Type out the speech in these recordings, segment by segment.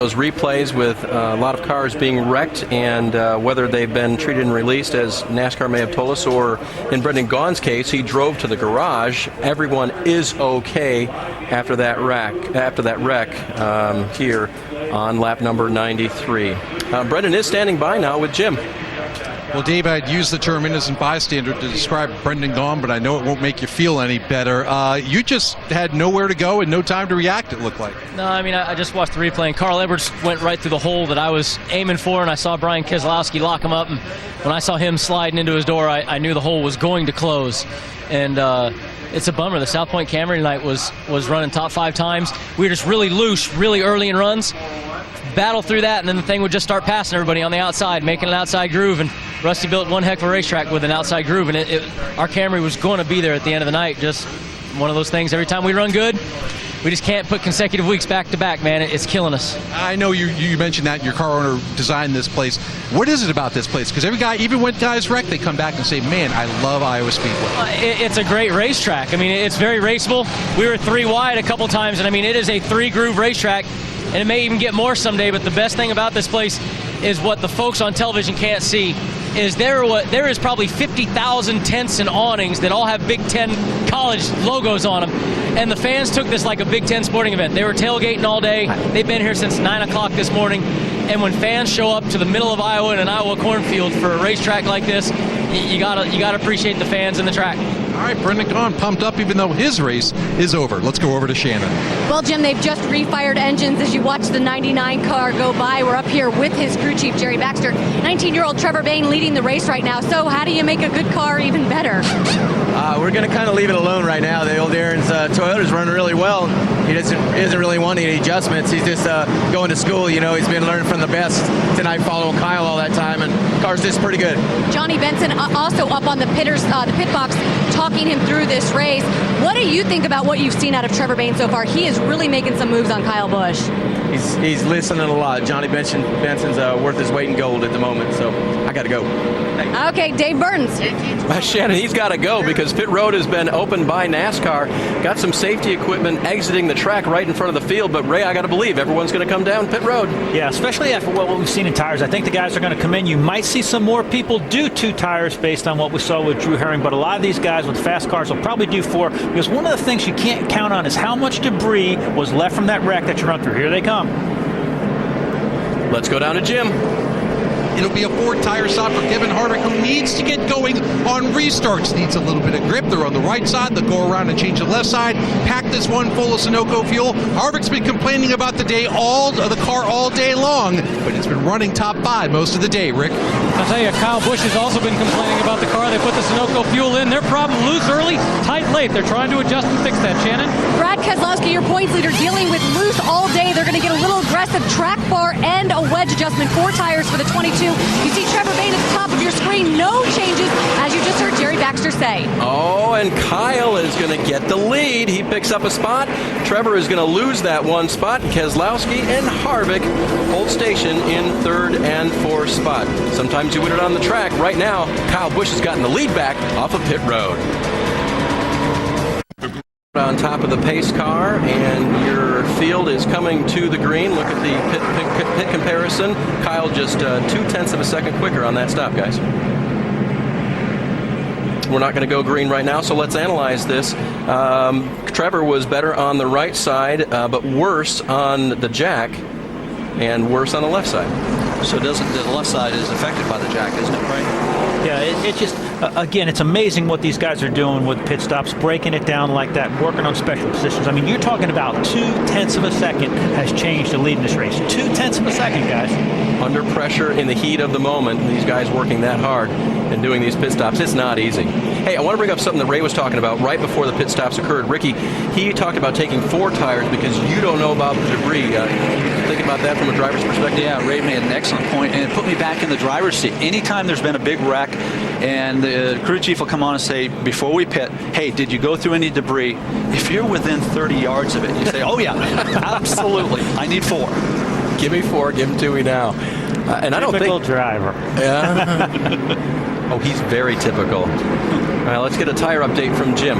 Those replays with a lot of cars being wrecked and whether they've been treated and released, as NASCAR may have told us, or in Brendan Gaughan's case, he drove to the garage. Everyone is okay after that wreck. Here on lap number 93. Brendan is standing by now with Jim. Well, Dave, I'd use the term innocent bystander to describe Brendan Gaughan, but I know it won't make you feel any better. You just had nowhere to go and no time to react, it looked like. No, I mean, I just watched the replay, and Carl Edwards went right through the hole that I was aiming for, and I saw Brian Keselowski lock him up, and when I saw him sliding into his door, I knew the hole was going to close. And it's a bummer. The South Point Camry tonight was running top 5 times. We were just really loose, really early in runs. Battle through that, and then the thing would just start passing everybody on the outside, making an outside groove, and Rusty built one heck of a racetrack with an outside groove, and our Camry was going to be there at the end of the night. Just one of those things. Every time we run good, we just can't put consecutive weeks back to back, man. It's killing us. I know you mentioned that your car owner designed this place. What is it about this place? Because every guy, even when guys wreck, they come back and say, man, I love Iowa Speedway. It's a great racetrack. I mean, it's very raceable. We were 3 wide a couple times, and I mean, it is a 3-groove racetrack, and it may even get more someday. But the best thing about this place is what the folks on television can't see. Is there is probably 50,000 tents and awnings that all have Big Ten college logos on them, and the fans took this like a Big Ten sporting event. They were tailgating all day. They've been here since 9 o'clock this morning, and when fans show up to the middle of Iowa in an Iowa cornfield for a racetrack like this, you gotta appreciate the fans and the track. All right, Brendan Gaughan pumped up even though his race is over. Let's go over to Shannon. Well, Jim, they've just refired engines as you watch the 99 car go by. We're up here with his crew chief, Jerry Baxter. 19-year-old Trevor Bayne leading the race right now. So how do you make a good car even better? We're going to kind of leave it alone right now. The old Aaron's Toyota's running really well. He doesn't really want any adjustments. He's just going to school. You know, he's been learning from the best tonight, following Kyle all that time, and the car's just pretty good. Johnny Benson also up on the pit box, talking him through this race. What do you think about what you've seen out of Trevor Bayne so far? He is really making some moves on Kyle Busch. He's listening a lot. Johnny Benson's worth his weight in gold at the moment, so I got to go. Thanks. Okay, Dave Burns. Shannon, he's got to go because pit road has been opened by NASCAR. Got some safety equipment exiting the track right in front of the field, but Ray, I got to believe everyone's going to come down pit road. Yeah, especially after what we've seen in tires. I think the guys are going to come in. You might see some more people do 2 tires based on what we saw with Drew Herring, but a lot of these guys with fast cars will probably do 4, because one of the things you can't count on is how much debris was left from that wreck that you run through. Here they come. Let's go down to Jim. It'll be a 4-tire stop for Kevin Harvick, who needs to get going on restarts. Needs a little bit of grip. They're on the right side. They'll go around and change the left side. Pack this one full of Sunoco fuel. Harvick's been complaining about the car all day long, but it's been running top 5 most of the day, Rick. I'll tell you, Kyle Busch has also been complaining about the car. They put the Sunoco fuel in. Their problem, loose early, tight late. They're trying to adjust and fix that, Shannon. Brad Keselowski, your points leader, dealing with loose all day. They're going to get a little aggressive track bar and a wedge adjustment. 4 tires for the 22. You see Trevor Bayne at the top of your screen. No changes, as you just heard Jerry Baxter say. Oh, and Kyle is going to get the lead. He picks up a spot. Trevor is going to lose that 1 spot. Keselowski and Harvick hold station in 3rd and 4th spot. Sometimes you win it on the track. Right now, Kyle Busch has gotten the lead back off of pit road. On top of the pace car, and your field is coming to the green. Look at the pit comparison. Kyle just 0.2 of a second quicker on that stop, guys. We're not going to go green right now, so let's analyze this. Trevor was better on the right side, but worse on the jack, and worse on the left side. So the left side is affected by the jack, isn't it, right? Yeah, it just, again, it's amazing what these guys are doing with pit stops, breaking it down like that, working on special positions. I mean, you're talking about 0.2 of a second has changed the lead in this race. 0.2 of a second, guys. Under pressure in the heat of the moment, these guys working that hard and doing these pit stops, it's not easy. Hey, I want to bring up something that Ray was talking about right before the pit stops occurred. Ricky, he talked about taking 4 tires because you don't know about the debris. Think about that from a driver's perspective? Yeah, Ray made an excellent point, and it put me back in the driver's seat. Anytime there's been a big wreck, and the crew chief will come on and say, before we pit, hey, did you go through any debris? If you're within 30 yards of it, you say, oh yeah, absolutely, I need 4. Give me 4, give them to me now. And I don't think... Typical driver. Yeah. Oh, he's very typical. All right, let's get a tire update from Jim.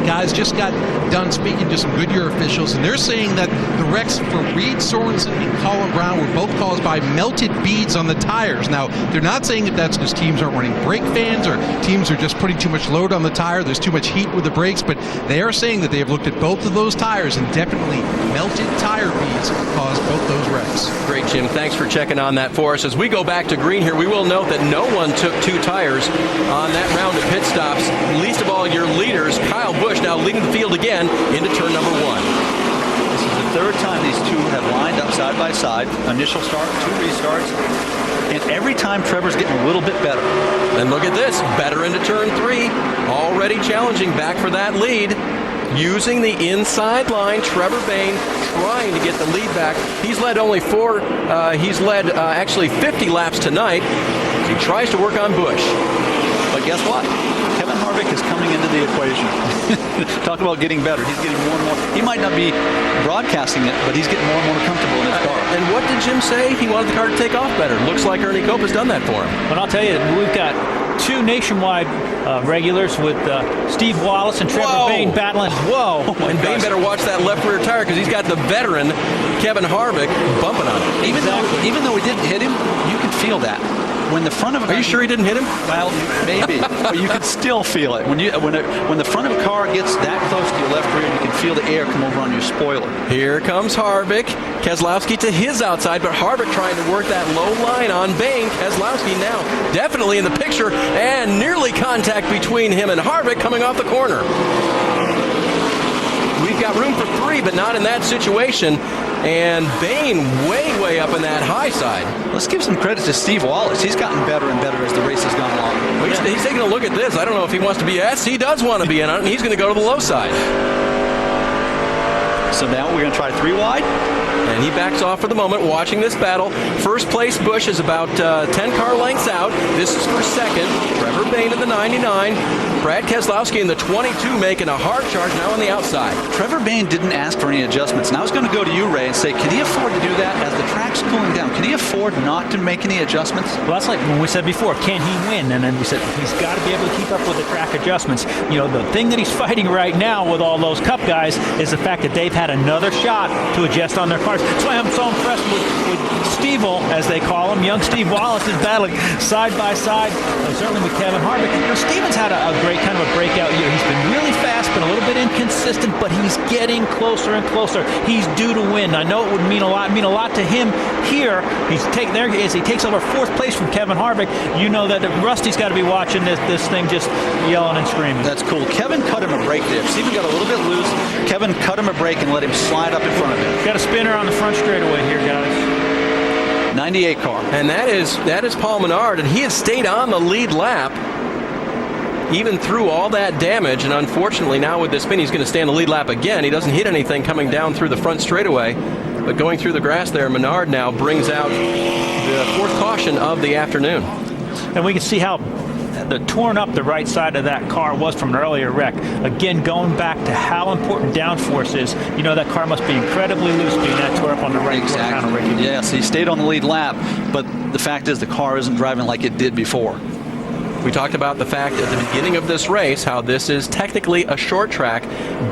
guys just got done speaking to some Goodyear officials, and they're saying that the wrecks for Reed Sorensen and Colin Brown were both caused by melted beads on the tires. Now, they're not saying that that's because teams aren't running brake fans or teams are just putting too much load on the tire. There's too much heat with the brakes, but they are saying that they have looked at both of those tires, and definitely melted tire beads caused both those wrecks. Great, Jim. Thanks for checking on that for us. As we go back to green here, we will note that no one took 2 tires on that round of pit stops. Least of all, your leaders, Kyle Busch, now leading the field again into turn number 1. This is the third time these two have lined up side by side. Initial start, 2 restarts. And every time Trevor's getting a little bit better. And look at this, better into turn 3, already challenging back for that lead. Using the inside line, Trevor Bayne trying to get the lead back. He's led only 4, actually 50 laps tonight. He tries to work on Busch. But guess what? Kevin Harvick is coming into the equation. Talk about getting better. He's getting more and more. He might not be broadcasting it, but he's getting more and more comfortable in his car. And what did Jim say? He wanted the car to take off better. Looks like Ernie Cope has done that for him. But I'll tell you, we've got 2 nationwide regulars with Steve Wallace and Trevor Bayne battling. Whoa! Oh, and Bayne better watch that left rear tire because he's got the veteran Kevin Harvick bumping on him. Even though he didn't hit him, you can feel that. When the front of a Are you sure he didn't hit him? Well, maybe, but you can still feel it. When the front of a car gets that close to your left rear, you can feel the air come over on your spoiler. Here comes Harvick. Keselowski to his outside, but Harvick trying to work that low line on Bayne. Keselowski now definitely in the picture, and nearly contact between him and Harvick coming off the corner. We've got room for 3, but not in that situation. And Bayne way up in that high side. Let's give some credit to Steve Wallace. He's gotten better and better as the race has gone along. Well, he's taking a look at this. I don't know if he wants to be S. He does want to be in on it, and he's going to go to the low side. So now we're going to try 3 wide. And he backs off for the moment, watching this battle. First place Busch is about 10 car lengths out. This is for second. Trevor Bayne in the 99. Brad Keselowski in the 22 making a hard charge now on the outside. Trevor Bayne didn't ask for any adjustments. And I was going to go to you, Ray, and say, can he afford to do that as the track's cooling down? Can he afford not to make any adjustments? Well, that's like when we said before, can he win? And then we said he's got to be able to keep up with the track adjustments. You know, the thing that he's fighting right now with all those Cup guys is the fact that they've had another shot to adjust on their cars. That's why I'm so impressed with Steve-O, as they call him. Young Steve Wallace is battling side by side, certainly with Kevin Harvick. You know, Steven's had a great kind of a breakout year. He's been really fast, but a little bit inconsistent, but he's getting closer and closer. He's due to win. I know it would mean a lot to him here. There he is. He takes over 4th place from Kevin Harvick. You know that Rusty's got to be watching this thing just yelling and screaming. That's cool. Kevin cut him a brake there. Steven got a little bit loose. Kevin cut him a brake and let him slide up in front of him. Got a spinner on the front straightaway here, guys. 98 car. And that is Paul Menard, and he has stayed on the lead lap even through all that damage, and unfortunately now with this spin he's going to stay on the lead lap again. He doesn't hit anything coming down through the front straightaway, but going through the grass there, Menard now brings out the 4th caution of the afternoon. And we can see how torn up the right side of that car was from an earlier wreck. Again, going back to how important downforce is, you know that car must be incredibly loose being that tore up on the right. Exactly. Yes, he stayed on the lead lap, but the fact is the car isn't driving like it did before. We talked about the fact at the beginning of this race how this is technically a short track,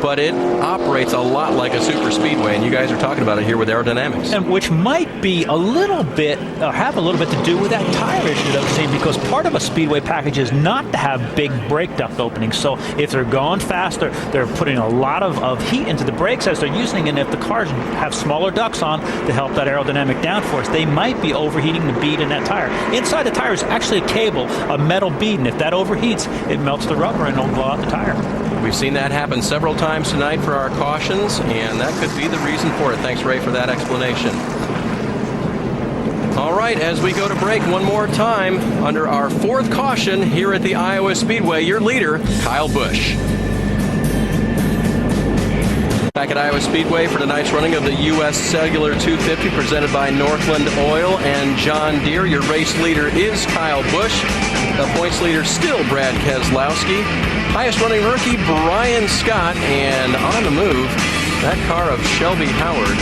but it operates a lot like a super speedway, and you guys are talking about it here with aerodynamics. And which might be a little bit, have a little bit to do with that tire issue that we've seen, because part of a speedway package is not to have big brake duct openings. So if they're going faster, they're putting a lot of heat into the brakes as they're using, and if the cars have smaller ducts on to help that aerodynamic downforce, they might be overheating the bead in that tire. Inside the tire is actually a cable, a metal bead, and if that overheats, it melts the rubber and it'll blow out the tire. We've seen that happen several times tonight for our cautions, and that could be the reason for it. Thanks, Ray, for that explanation. All right, as we go to break one more time, under our 4th caution here at the Iowa Speedway, your leader, Kyle Busch. Back at Iowa Speedway for tonight's running of the U.S. Cellular 250 presented by Northland Oil and John Deere. Your race leader is Kyle Busch. The points leader still Brad Keselowski. Highest running rookie Brian Scott. And on the move, that car of Shelby Howard.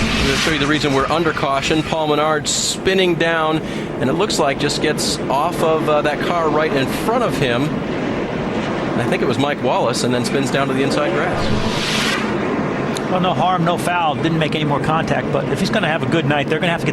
I'm going to show you the reason we're under caution. Paul Menard spinning down, and it looks like just gets off of that car right in front of him. I think it was Mike Wallace, and then spins down to the inside grass. Well, no harm, no foul. Didn't make any more contact, but if he's going to have a good night, they're going to have to get